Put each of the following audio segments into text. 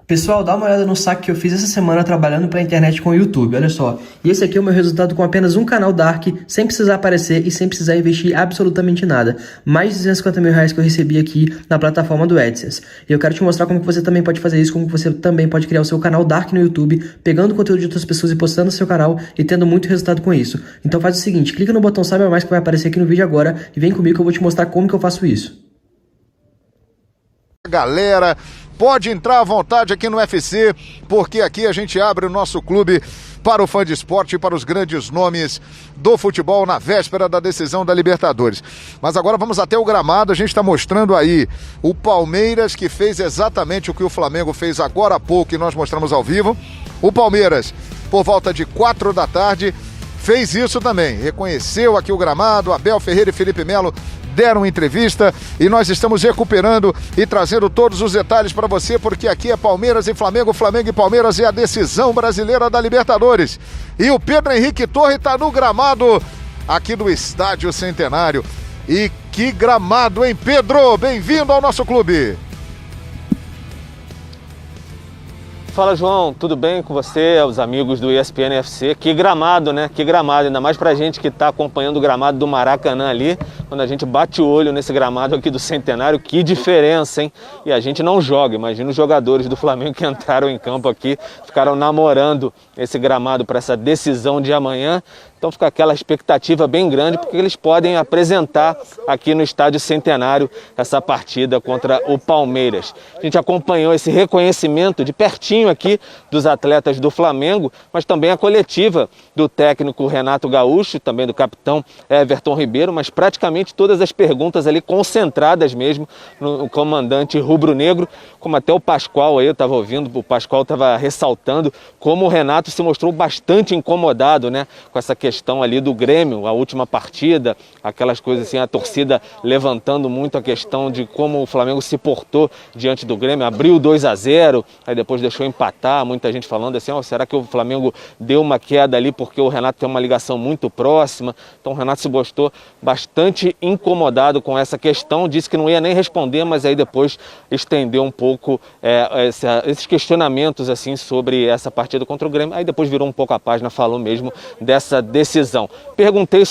Pessoal, dá uma olhada no saque que eu fiz essa semana trabalhando pra internet com o YouTube, olha só. E esse aqui é o meu resultado com apenas um canal Dark, sem precisar aparecer e sem precisar investir absolutamente nada. Mais de 250 mil reais que eu recebi aqui na plataforma do AdSense. E eu quero te mostrar como que você também pode fazer isso, como que você também pode criar o seu canal Dark no YouTube, pegando conteúdo de outras pessoas e postando no seu canal e tendo muito resultado com isso. Então faz o seguinte, clica no botão Saiba Mais que vai aparecer aqui no vídeo agora e vem comigo que eu vou te mostrar como que eu faço isso. Galera, pode entrar à vontade aqui no UFC, porque aqui a gente abre o nosso clube para o fã de esporte e para os grandes nomes do futebol na véspera da decisão da Libertadores. Mas agora vamos até o gramado, a gente está mostrando aí o Palmeiras, que fez exatamente o que o Flamengo fez agora há pouco e nós mostramos ao vivo. O Palmeiras, por volta de 4 da tarde, fez isso também, reconheceu aqui o gramado. Abel Ferreira e Felipe Melo deram entrevista e nós estamos recuperando e trazendo todos os detalhes para você, porque aqui é Palmeiras e Flamengo, Flamengo e Palmeiras, e a decisão brasileira da Libertadores. E o Pedro Henrique Torre está no gramado aqui do Estádio Centenário. E que gramado, hein, Pedro? Bem-vindo ao nosso clube. Fala, João, tudo bem com você, os amigos do ESPN FC? Que gramado, né? Que gramado, ainda mais pra gente que tá acompanhando o gramado do Maracanã ali, quando a gente bate o olho nesse gramado aqui do Centenário, que diferença, hein? E a gente não joga, imagina os jogadores do Flamengo que entraram em campo aqui, ficaram namorando esse gramado para essa decisão de amanhã. Então fica aquela expectativa bem grande, porque eles podem apresentar aqui no Estádio Centenário essa partida contra o Palmeiras. A gente acompanhou esse reconhecimento de pertinho aqui dos atletas do Flamengo, mas também a coletiva do técnico Renato Gaúcho, também do capitão Everton Ribeiro, mas praticamente todas as perguntas ali concentradas mesmo no comandante rubro-negro, como até o Pascoal aí, eu estava ouvindo, o Pascoal estava ressaltando como o Renato se mostrou bastante incomodado, né, com essa questão ali do Grêmio, a última partida, aquelas coisas assim, a torcida levantando muito a questão de como o Flamengo se portou diante do Grêmio, abriu 2-0, aí depois deixou empatar, muita gente falando assim, será que o Flamengo deu uma queda ali porque o Renato tem uma ligação muito próxima? Então o Renato se mostrou bastante incomodado com essa questão, disse que não ia nem responder, mas aí depois estendeu um pouco esses questionamentos assim sobre essa partida contra o Grêmio, aí depois virou um pouco a página, falou mesmo dessa decisão. Perguntei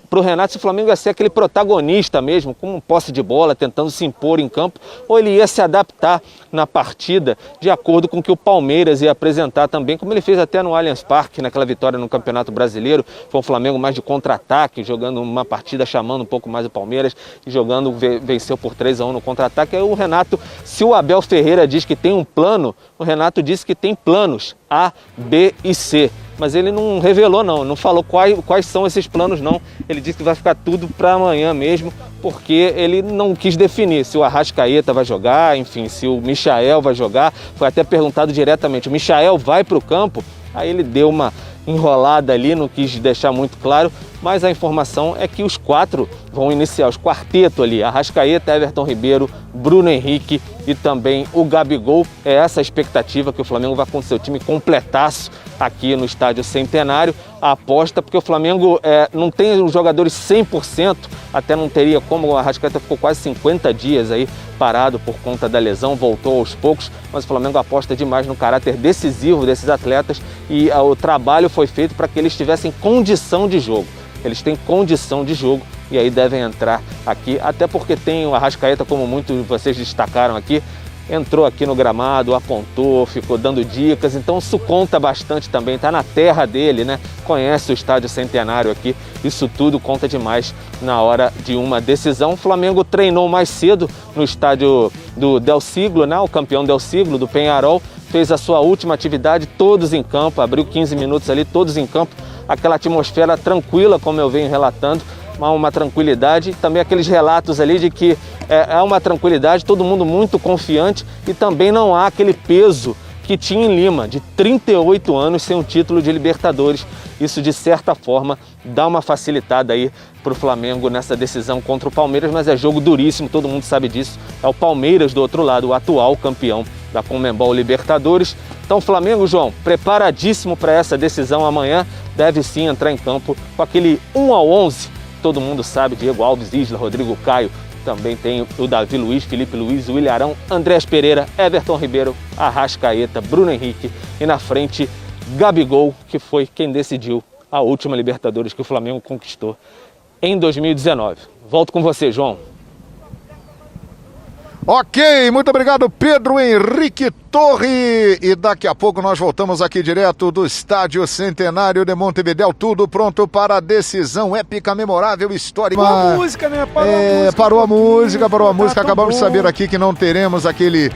para o Renato se o Flamengo ia ser aquele protagonista mesmo, com posse de bola, tentando se impor em campo, ou ele ia se adaptar na partida de acordo com o que o Palmeiras ia apresentar também, como ele fez até no Allianz Parque, naquela vitória no Campeonato Brasileiro. Foi um Flamengo mais de contra-ataque, jogando uma partida, chamando um pouco mais o Palmeiras e jogando, venceu por 3-1 no contra-ataque. Aí o Renato, se o Abel Ferreira diz que tem um plano, o Renato disse que tem planos A, B e C. Mas ele não revelou não falou quais são esses planos não. Ele disse que vai ficar tudo para amanhã mesmo, porque ele não quis definir se o Arrascaeta vai jogar, enfim, se o Michael vai jogar. Foi até perguntado diretamente, o Michael vai para o campo? Aí ele deu uma enrolada ali, não quis deixar muito claro, mas a informação é que os quatro vão iniciar, os quarteto ali, Arrascaeta, Everton Ribeiro, Bruno Henrique e também o Gabigol. É essa a expectativa, que o Flamengo vai com seu time completaço aqui no Estádio Centenário. A aposta, porque o Flamengo não tem os jogadores 100%, até não teria como, o Arrascaeta ficou quase 50 dias aí parado por conta da lesão, voltou aos poucos, mas o Flamengo aposta demais no caráter decisivo desses atletas e o trabalho foi feito para que eles tivessem condição de jogo. Eles têm condição de jogo e aí devem entrar aqui, até porque tem o Arrascaeta, como muitos de vocês destacaram aqui, entrou aqui no gramado, apontou, ficou dando dicas, então isso conta bastante também, tá na terra dele, né? Conhece o Estádio Centenário aqui, isso tudo conta demais na hora de uma decisão. O Flamengo treinou mais cedo no estádio do Del Siglo, né? O campeão Del Siglo, do Peñarol, fez a sua última atividade, todos em campo, abriu 15 minutos ali, todos em campo, aquela atmosfera tranquila, como eu venho relatando, uma tranquilidade, também aqueles relatos ali de que é uma tranquilidade, todo mundo muito confiante e também não há aquele peso que tinha em Lima, de 38 anos sem um título de Libertadores. Isso, de certa forma, dá uma facilitada aí para o Flamengo nessa decisão contra o Palmeiras, mas é jogo duríssimo, todo mundo sabe disso. É o Palmeiras do outro lado, o atual campeão da Conmebol Libertadores. Então o Flamengo, João, preparadíssimo para essa decisão amanhã, deve sim entrar em campo com aquele 1 ao 11. Todo mundo sabe, Diego Alves, Isla, Rodrigo Caio, também tem o Davi Luiz, Felipe Luiz, o Ilharão, Andrés Pereira, Everton Ribeiro, Arrascaeta, Bruno Henrique e na frente Gabigol, que foi quem decidiu a última Libertadores que o Flamengo conquistou em 2019. Volto com você, João. Ok, muito obrigado, Pedro Henrique Torre. E daqui a pouco nós voltamos aqui direto do Estádio Centenário de Montevidéu. Tudo pronto para a decisão épica, memorável, histórica. Parou a música, né? Parou a música. Acabamos de saber aqui que não teremos aquele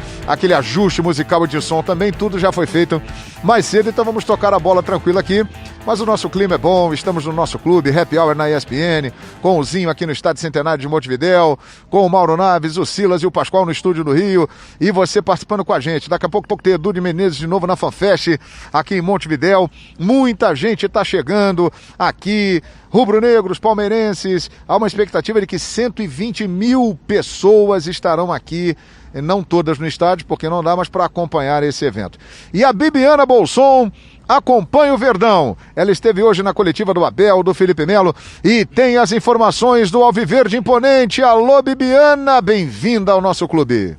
ajuste musical de som também. Tudo já foi feito mais cedo, então vamos tocar a bola tranquila aqui. Mas o nosso clima é bom, estamos no nosso clube, Happy Hour na ESPN, com o Zinho aqui no Estádio Centenário de Montevidéu, com o Mauro Naves, o Silas e o Pascoal no estúdio do Rio, e você participando com a gente. Daqui a pouco tem Edu de Menezes de novo na FanFest, aqui em Montevidéu. Muita gente está chegando aqui, rubro-negros, palmeirenses. Há uma expectativa de que 120 mil pessoas estarão aqui, não todas no estádio, porque não dá mais para acompanhar esse evento. E a Bibiana Bolson acompanha o Verdão. Ela esteve hoje na coletiva do Abel, do Felipe Melo, e tem as informações do Alviverde Imponente. Alô, Bibiana, bem-vinda ao nosso clube.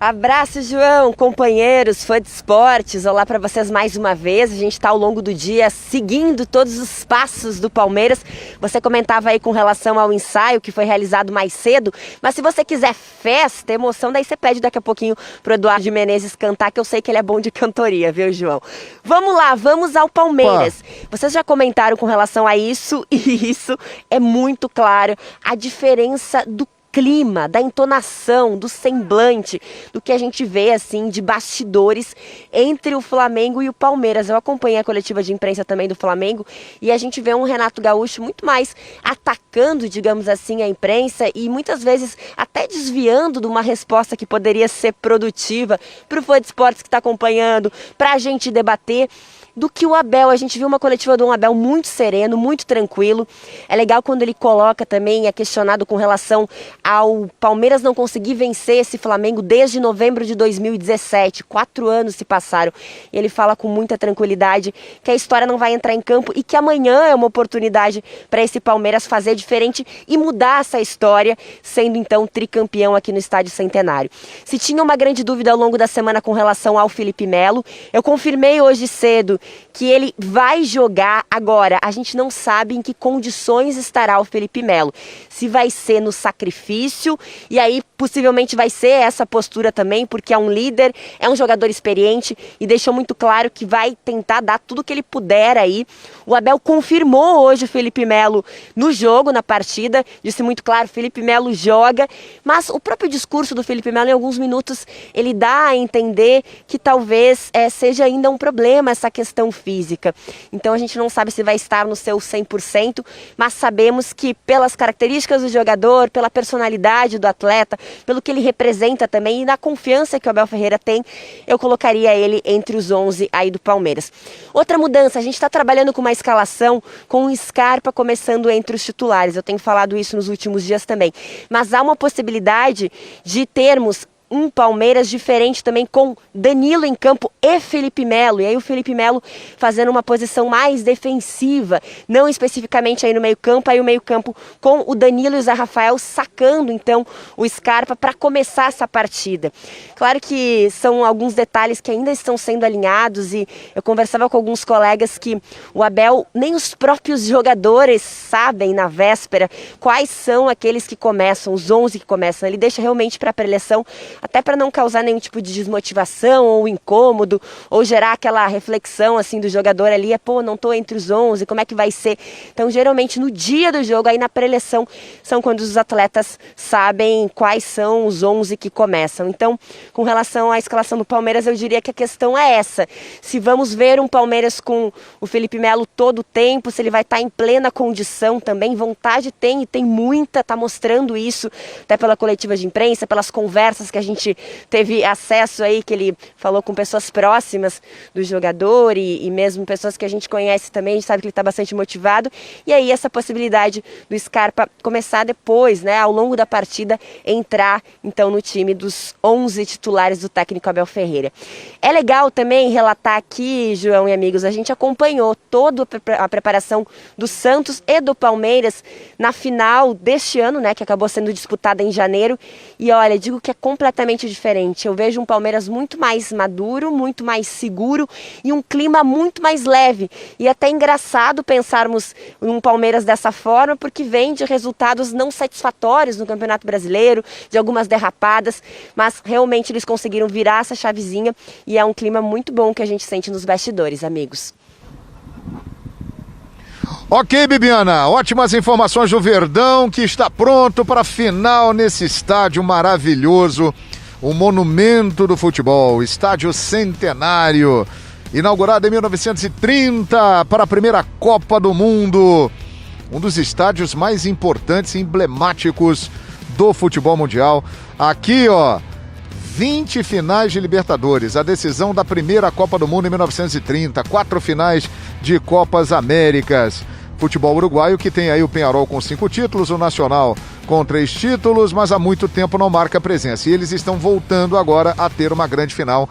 Abraço, João, companheiros, fã de esportes, olá para vocês mais uma vez. A gente está ao longo do dia seguindo todos os passos do Palmeiras. Você comentava aí com relação ao ensaio que foi realizado mais cedo, mas se você quiser festa, emoção, daí você pede daqui a pouquinho pro Eduardo de Menezes cantar, que eu sei que ele é bom de cantoria, viu, João? Vamos lá, vamos ao Palmeiras. Vocês já comentaram com relação a isso, e isso é muito claro, a diferença do clima, da entonação, do semblante, do que a gente vê assim de bastidores entre o Flamengo e o Palmeiras. Eu acompanhei a coletiva de imprensa também do Flamengo e a gente vê um Renato Gaúcho muito mais atacando, digamos assim, a imprensa e muitas vezes até desviando de uma resposta que poderia ser produtiva para o fã de esportes que está acompanhando, para a gente debater, do que o Abel. A gente viu uma coletiva do Abel muito sereno, muito tranquilo. É legal quando ele coloca também, é questionado com relação ao Palmeiras não conseguir vencer esse Flamengo desde novembro de 2017. 4 anos se passaram. E ele fala com muita tranquilidade que a história não vai entrar em campo e que amanhã é uma oportunidade para esse Palmeiras fazer diferente e mudar essa história, sendo então tricampeão aqui no Estádio Centenário. Se tinha uma grande dúvida ao longo da semana com relação ao Felipe Melo, eu confirmei hoje cedo que ele vai jogar agora. A gente não sabe em que condições estará o Felipe Melo. Se vai ser no sacrifício, e aí possivelmente vai ser essa postura também, porque é um líder, é um jogador experiente e deixou muito claro que vai tentar dar tudo que ele puder aí. O Abel confirmou hoje o Felipe Melo no jogo, na partida, disse muito claro, Felipe Melo joga, mas o próprio discurso do Felipe Melo em alguns minutos, ele dá a entender que talvez seja ainda um problema essa questão física. Então a gente não sabe se vai estar no seu 100%, mas sabemos que pelas características do jogador, pela personalidade do atleta, pelo que ele representa também e na confiança que o Abel Ferreira tem, eu colocaria ele entre os 11 aí do Palmeiras. Outra mudança, a gente está trabalhando com uma escalação com o Scarpa começando entre os titulares. Eu tenho falado isso nos últimos dias também. Mas há uma possibilidade de termos um Palmeiras diferente também com Danilo em campo e Felipe Melo. E aí o Felipe Melo fazendo uma posição mais defensiva, não especificamente aí no meio campo, aí o meio campo com o Danilo e o Zé Rafael sacando então o Scarpa para começar essa partida. Claro que são alguns detalhes que ainda estão sendo alinhados e eu conversava com alguns colegas que o Abel, nem os próprios jogadores sabem na véspera quais são aqueles que começam, os 11 que começam. Ele deixa realmente para a preleção, até para não causar nenhum tipo de desmotivação ou incômodo, ou gerar aquela reflexão assim do jogador ali, não tô entre os 11, como é que vai ser? Então, geralmente no dia do jogo, aí na preleção, são quando os atletas sabem quais são os 11 que começam. Então, com relação à escalação do Palmeiras, eu diria que a questão é essa. Se vamos ver um Palmeiras com o Felipe Melo todo o tempo, se ele vai estar em plena condição também, vontade tem, e tem muita, tá mostrando isso, até pela coletiva de imprensa, pelas conversas que a gente gente teve acesso aí, que ele falou com pessoas próximas do jogador e mesmo pessoas que a gente conhece também, a gente sabe que ele está bastante motivado. E aí essa possibilidade do Scarpa começar depois, né, ao longo da partida, entrar então no time dos 11 titulares do técnico Abel Ferreira. É legal também relatar aqui, João e amigos, a gente acompanhou toda a preparação do Santos e do Palmeiras na final deste ano, né, que acabou sendo disputada em janeiro. E olha, digo que é completamente diferente. Eu vejo um Palmeiras muito mais maduro, muito mais seguro e um clima muito mais leve. E até engraçado pensarmos um Palmeiras dessa forma, porque vem de resultados não satisfatórios no Campeonato Brasileiro, de algumas derrapadas, mas realmente eles conseguiram virar essa chavezinha e é um clima muito bom que a gente sente nos bastidores, amigos. Ok, Bibiana, ótimas informações do Verdão, que está pronto para a final nesse estádio maravilhoso, o monumento do futebol, Estádio Centenário, inaugurado em 1930 para a primeira Copa do Mundo, um dos estádios mais importantes e emblemáticos do futebol mundial. Aqui, ó, 20 finais de Libertadores, a decisão da primeira Copa do Mundo em 1930, 4 finais de Copas Américas. Futebol uruguaio que tem aí o Peñarol com 5 títulos, o Nacional com 3 títulos, mas há muito tempo não marca presença. E eles estão voltando agora a ter uma grande final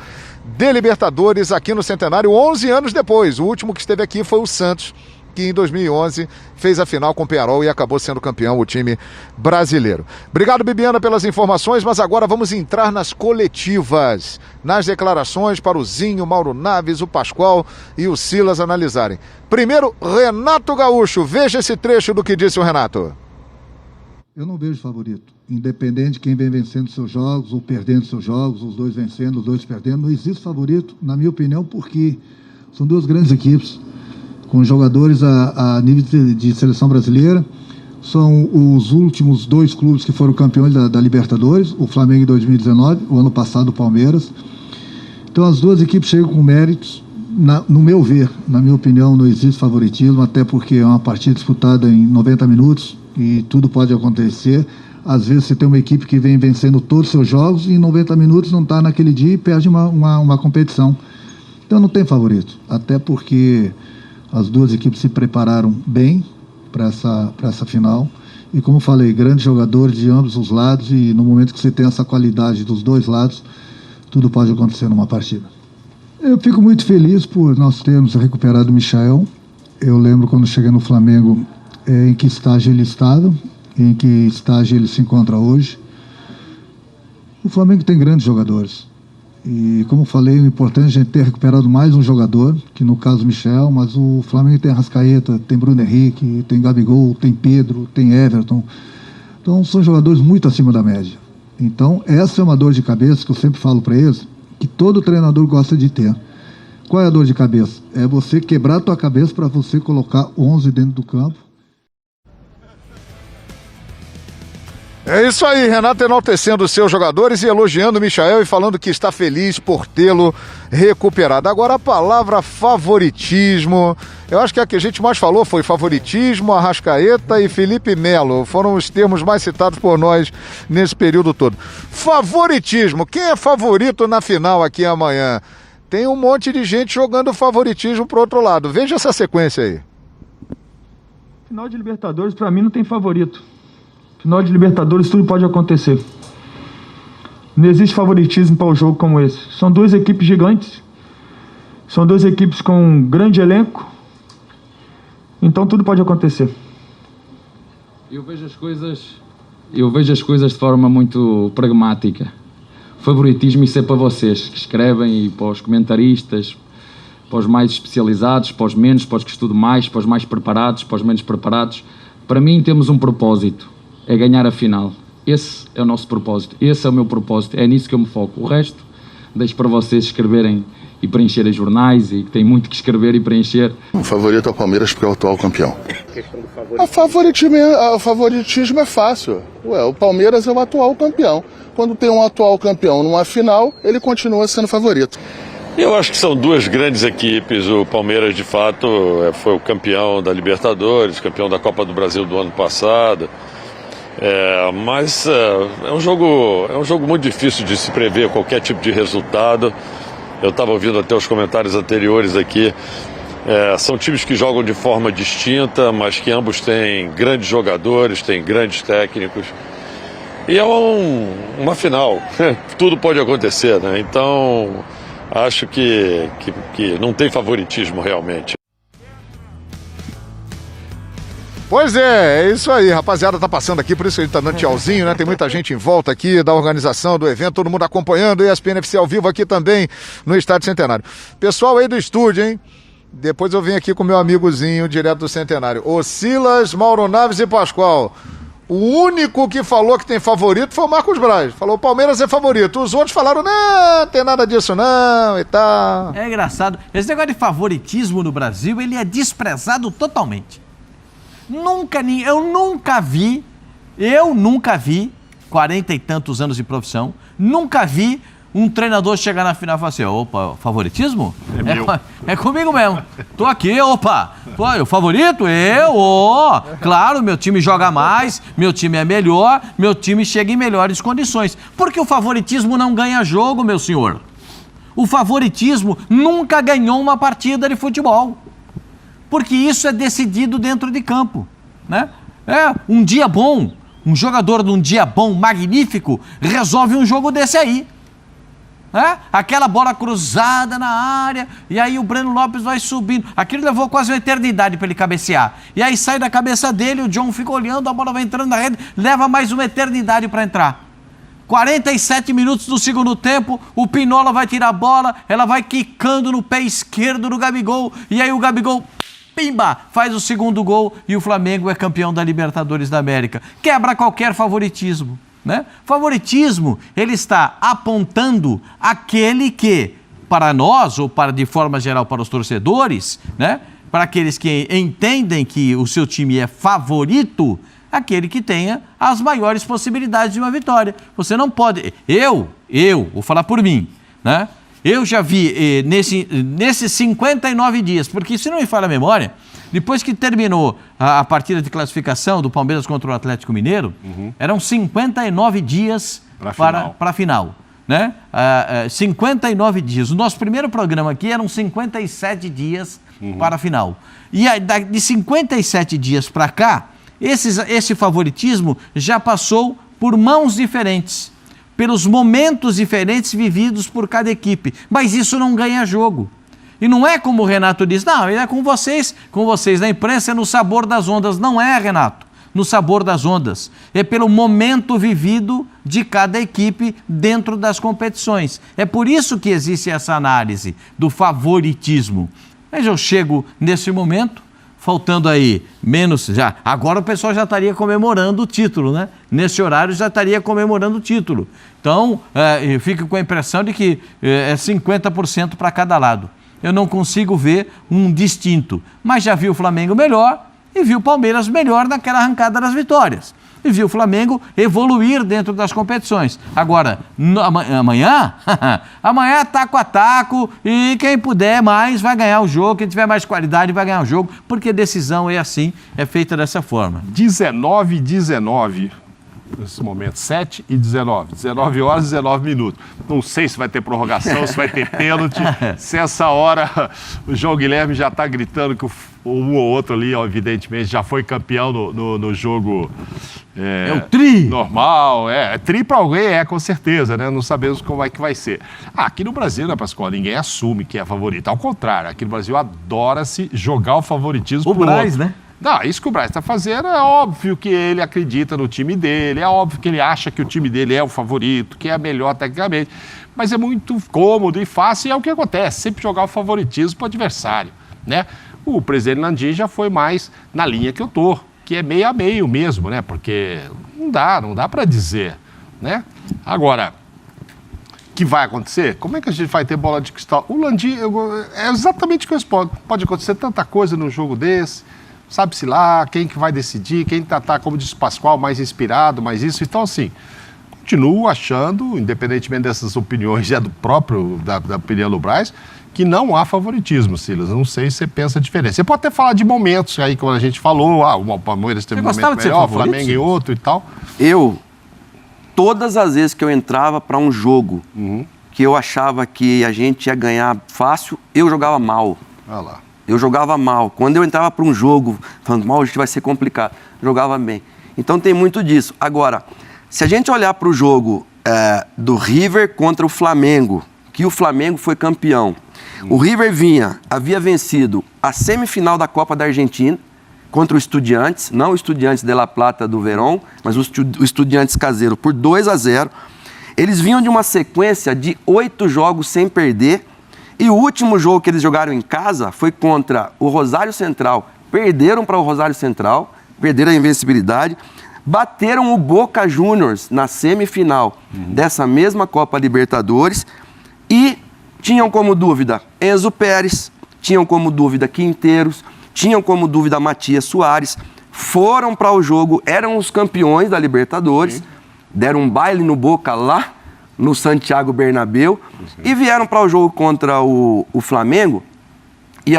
de Libertadores aqui no Centenário, 11 anos depois. O último que esteve aqui foi o Santos, que em 2011 fez a final com o Peñarol e acabou sendo campeão, o time brasileiro. Obrigado, Bibiana, pelas informações, mas agora vamos entrar nas coletivas, nas declarações para o Zinho, Mauro Naves, o Pascoal e o Silas analisarem. Primeiro, Renato Gaúcho, veja esse trecho do que disse o Renato. Eu não vejo favorito, independente de quem vem vencendo seus jogos ou perdendo seus jogos, os dois vencendo, os dois perdendo, não existe favorito, na minha opinião, porque são duas grandes equipes, com jogadores a nível de seleção brasileira. São os últimos 2 clubes que foram campeões da Libertadores, o Flamengo em 2019, o ano passado o Palmeiras. Então as duas equipes chegam com méritos, no meu ver, na minha opinião, não existe favoritismo, até porque é uma partida disputada em 90 minutos e tudo pode acontecer. Às vezes você tem uma equipe que vem vencendo todos os seus jogos e em 90 minutos não está naquele dia e perde uma competição. Então não tem favorito, até porque as duas equipes se prepararam bem para essa final. E como falei, grandes jogadores de ambos os lados. E no momento que você tem essa qualidade dos dois lados, tudo pode acontecer numa partida. Eu fico muito feliz por nós termos recuperado o Michael. Eu lembro quando cheguei no Flamengo, em que estágio ele estava, em que estágio ele se encontra hoje. O Flamengo tem grandes jogadores. E como falei, o importante é a gente ter recuperado mais um jogador, que no caso o Michel, mas o Flamengo tem Arrascaeta, tem Bruno Henrique, tem Gabigol, tem Pedro, tem Everton. Então são jogadores muito acima da média. Então essa é uma dor de cabeça que eu sempre falo para eles, que todo treinador gosta de ter. Qual é a dor de cabeça? É você quebrar a tua cabeça para você colocar 11 dentro do campo. É isso aí, Renato enaltecendo os seus jogadores e elogiando o Michael e falando que está feliz por tê-lo recuperado. Agora a palavra favoritismo, eu acho que a que a gente mais falou foi favoritismo, Arrascaeta e Felipe Melo. Foram os termos mais citados por nós nesse período todo. Favoritismo, quem é favorito na final aqui amanhã? Tem um monte de gente jogando favoritismo pro outro lado. Veja essa sequência aí. Final de Libertadores, para mim, não tem favorito. Final de Libertadores, tudo pode acontecer. Não existe favoritismo para um jogo como esse. São duas equipes gigantes. São duas equipes com um grande elenco. Então tudo pode acontecer. Eu vejo as coisas de forma muito pragmática. Favoritismo, isso é para vocês que escrevem e para os comentaristas, para os mais especializados, para os menos, para os que estudam mais, para os mais preparados, para os menos preparados. Para mim temos um propósito. É ganhar a final. Esse é o nosso propósito. Esse é o meu propósito. É nisso que eu me foco. O resto, deixo para vocês escreverem e preencherem jornais e que tem muito que escrever e preencher. O favorito é o Palmeiras porque é o atual campeão. O favoritismo é fácil. O Palmeiras é o atual campeão. Quando tem um atual campeão numa final, ele continua sendo favorito. Eu acho que são duas grandes equipes. O Palmeiras, de fato, foi o campeão da Libertadores, campeão da Copa do Brasil do ano passado. Mas é um jogo muito difícil de se prever qualquer tipo de resultado. Eu estava ouvindo até os comentários anteriores aqui. São times que jogam de forma distinta, mas que ambos têm grandes jogadores, têm grandes técnicos. E é uma final. Tudo pode acontecer, né? Então, acho que não tem favoritismo realmente. Pois é isso aí, rapaziada, tá passando aqui, por isso que a gente tá dando tchauzinho, né? Tem muita gente em volta aqui da organização do evento, todo mundo acompanhando, ESPN FC ao vivo aqui também no Estádio Centenário. Pessoal aí do estúdio, hein? Depois eu venho aqui com meu amigozinho direto do Centenário, o Silas, Mauro Naves e Pascoal. O único que falou que tem favorito foi o Marcos Braz. Falou, o Palmeiras é favorito. Os outros falaram, não tem nada disso não e tal. É engraçado, esse negócio de favoritismo no Brasil, ele é desprezado totalmente. Eu nunca vi, 40 e tantos anos de profissão, nunca vi um treinador chegar na final e falar assim, opa, favoritismo? É comigo mesmo. Tô aqui, opa, o favorito? Claro, meu time joga mais, meu time é melhor, meu time chega em melhores condições. Porque o favoritismo não ganha jogo, meu senhor. O favoritismo nunca ganhou uma partida de futebol. Porque isso é decidido dentro de campo, né? Um dia bom, um jogador de um dia bom, magnífico, resolve um jogo desse aí. Aquela bola cruzada na área, e aí o Breno Lopes vai subindo. Aquilo levou quase uma eternidade para ele cabecear. E aí sai da cabeça dele, o John fica olhando, a bola vai entrando na rede, leva mais uma eternidade para entrar. 47 minutos do segundo tempo, o Pinola vai tirar a bola, ela vai quicando no pé esquerdo do Gabigol, e aí o Gabigol, pimba, faz o segundo gol e o Flamengo é campeão da Libertadores da América. Quebra qualquer favoritismo, né? Favoritismo, ele está apontando aquele que, para nós, ou de forma geral para os torcedores, né? Para aqueles que entendem que o seu time é favorito, aquele que tenha as maiores possibilidades de uma vitória. Você não pode... Eu vou falar por mim, né? Eu já vi nesses 59 dias, porque se não me falha a memória, depois que terminou a partida de classificação do Palmeiras contra o Atlético Mineiro, eram 59 dias para a final, né? 59 dias. O nosso primeiro programa aqui eram 57 dias para a final. E de 57 dias para cá, esse favoritismo já passou por mãos diferentes, pelos momentos diferentes vividos por cada equipe. Mas isso não ganha jogo. E não é como o Renato diz, não, é com vocês na imprensa, é no sabor das ondas. Não é, Renato, no sabor das ondas. É pelo momento vivido de cada equipe dentro das competições. É por isso que existe essa análise do favoritismo. Mas eu chego nesse momento, faltando aí menos, já agora o pessoal já estaria comemorando o título, né? Nesse horário já estaria comemorando o título. Então, eu fico com a impressão de que é 50% para cada lado. Eu não consigo ver um distinto, mas já vi o Flamengo melhor e vi o Palmeiras melhor naquela arrancada das vitórias. E vi o Flamengo evoluir dentro das competições. Agora, amanhã taco a taco e quem puder mais vai ganhar o jogo, quem tiver mais qualidade vai ganhar o jogo, porque decisão é assim, é feita dessa forma. 19:19 nesse momento, 7:19, 19 horas e 19 minutos. Não sei se vai ter prorrogação, se vai ter pênalti, se essa hora o João Guilherme já está gritando que um ou outro ali, ó, evidentemente, já foi campeão no jogo o tri! Normal, tri para alguém com certeza, né? Não sabemos como é que vai ser. Aqui no Brasil, né, Pascoal, ninguém assume que é favorito, ao contrário, aqui no Brasil adora-se jogar o favoritismo pro Braz, outro. Né? Não, isso que o Braz está fazendo é óbvio que ele acredita no time dele, é óbvio que ele acha que o time dele é o favorito, que é melhor tecnicamente, mas é muito cômodo e fácil e é o que acontece, sempre jogar o favoritismo para o adversário, né? O presidente Landim já foi mais na linha que eu tô, que é meio a meio mesmo, né? Porque não dá para dizer, né? Agora, o que vai acontecer? Como é que a gente vai ter bola de cristal? O Landim, é exatamente o que eu respondo. Pode acontecer tanta coisa num jogo desse, sabe-se lá, quem que vai decidir, quem tá, como disse o Pascoal, mais inspirado, mais isso. Então, assim, continuo achando, independentemente dessas opiniões, da opinião do Braz, que não há favoritismo, Silas. Não sei se você pensa diferente. Você pode até falar de momentos aí, como a gente falou, o Palmeiras teve um momento melhor, o Flamengo em outro e tal. Todas as vezes que eu entrava para um jogo que eu achava que a gente ia ganhar fácil, eu jogava mal. Olha lá. Eu jogava mal. Quando eu entrava para um jogo, falando, mal, hoje vai ser complicado, jogava bem. Então tem muito disso. Agora, se a gente olhar para o jogo do River contra o Flamengo, que o Flamengo foi campeão, o River havia vencido a semifinal da Copa da Argentina contra o Estudiantes, não o Estudiantes de La Plata do Verón, mas o Estudiantes caseiro por 2-0. Eles vinham de uma sequência de 8 jogos sem perder, e o último jogo que eles jogaram em casa foi contra o Rosário Central. Perderam para o Rosário Central, perderam a invencibilidade, bateram o Boca Juniors na semifinal dessa mesma Copa Libertadores e tinham como dúvida Enzo Pérez, tinham como dúvida Quinteiros, tinham como dúvida Matias Soares, foram para o jogo, eram os campeões da Libertadores, deram um baile no Boca lá no Santiago Bernabéu e vieram para o jogo contra o Flamengo. E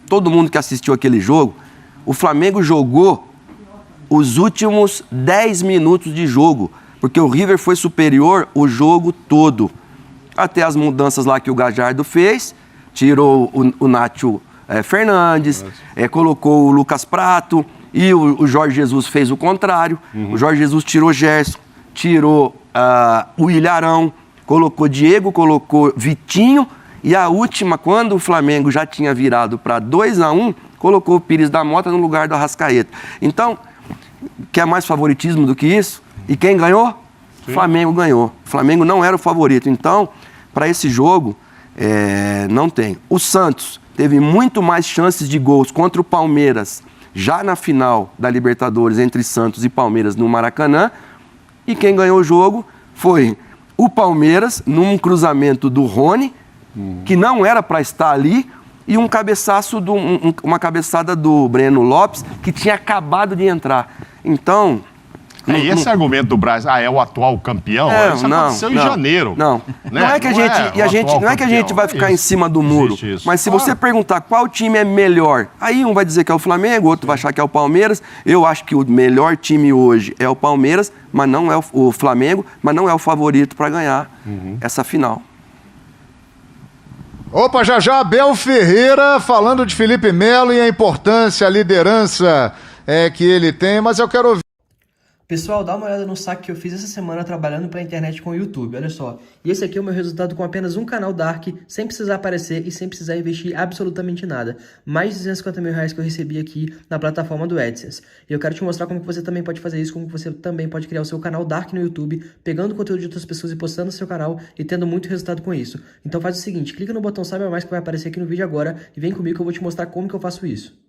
todo mundo que assistiu aquele jogo, o Flamengo jogou os últimos 10 minutos de jogo, porque o River foi superior o jogo todo. Até as mudanças lá que o Gallardo fez, tirou o Nacho Fernandes, colocou o Lucas Prato, e o Jorge Jesus fez o contrário. O Jorge Jesus tirou Gerson, tirou o Ilharão, colocou Diego, colocou Vitinho, e a última, quando o Flamengo já tinha virado para 2-1, colocou o Pires da Mota no lugar do Arrascaeta. Então, quer mais favoritismo do que isso? E quem ganhou? O Flamengo ganhou. O Flamengo não era o favorito. Então, para esse jogo, não tem. O Santos teve muito mais chances de gols contra o Palmeiras, já na final da Libertadores, entre Santos e Palmeiras no Maracanã. E quem ganhou o jogo foi o Palmeiras, num cruzamento do Rony, que não era para estar ali, e um cabeçaço, uma cabeçada do Breno Lopes, que tinha acabado de entrar. Então... esse argumento do Brasil, é o atual campeão, isso aconteceu em janeiro. Não é que a gente vai ficar em cima do muro, mas se você perguntar qual time é melhor, aí um vai dizer que é o Flamengo, outro vai achar que é o Palmeiras. Eu acho que o melhor time hoje é o Palmeiras, mas não é o Flamengo, mas não é o favorito para ganhar essa final. Opa, já Abel Ferreira falando de Felipe Melo e a importância, a liderança que ele tem, mas eu quero ouvir. Pessoal, dá uma olhada no saque que eu fiz essa semana trabalhando pra internet com o YouTube, olha só. E esse aqui é o meu resultado com apenas um canal Dark, sem precisar aparecer e sem precisar investir absolutamente nada. Mais de 250 mil reais que eu recebi aqui na plataforma do AdSense. E eu quero te mostrar como que você também pode fazer isso, como que você também pode criar o seu canal Dark no YouTube, pegando conteúdo de outras pessoas e postando no seu canal e tendo muito resultado com isso. Então faz o seguinte, clica no botão Saiba Mais que vai aparecer aqui no vídeo agora e vem comigo que eu vou te mostrar como que eu faço isso.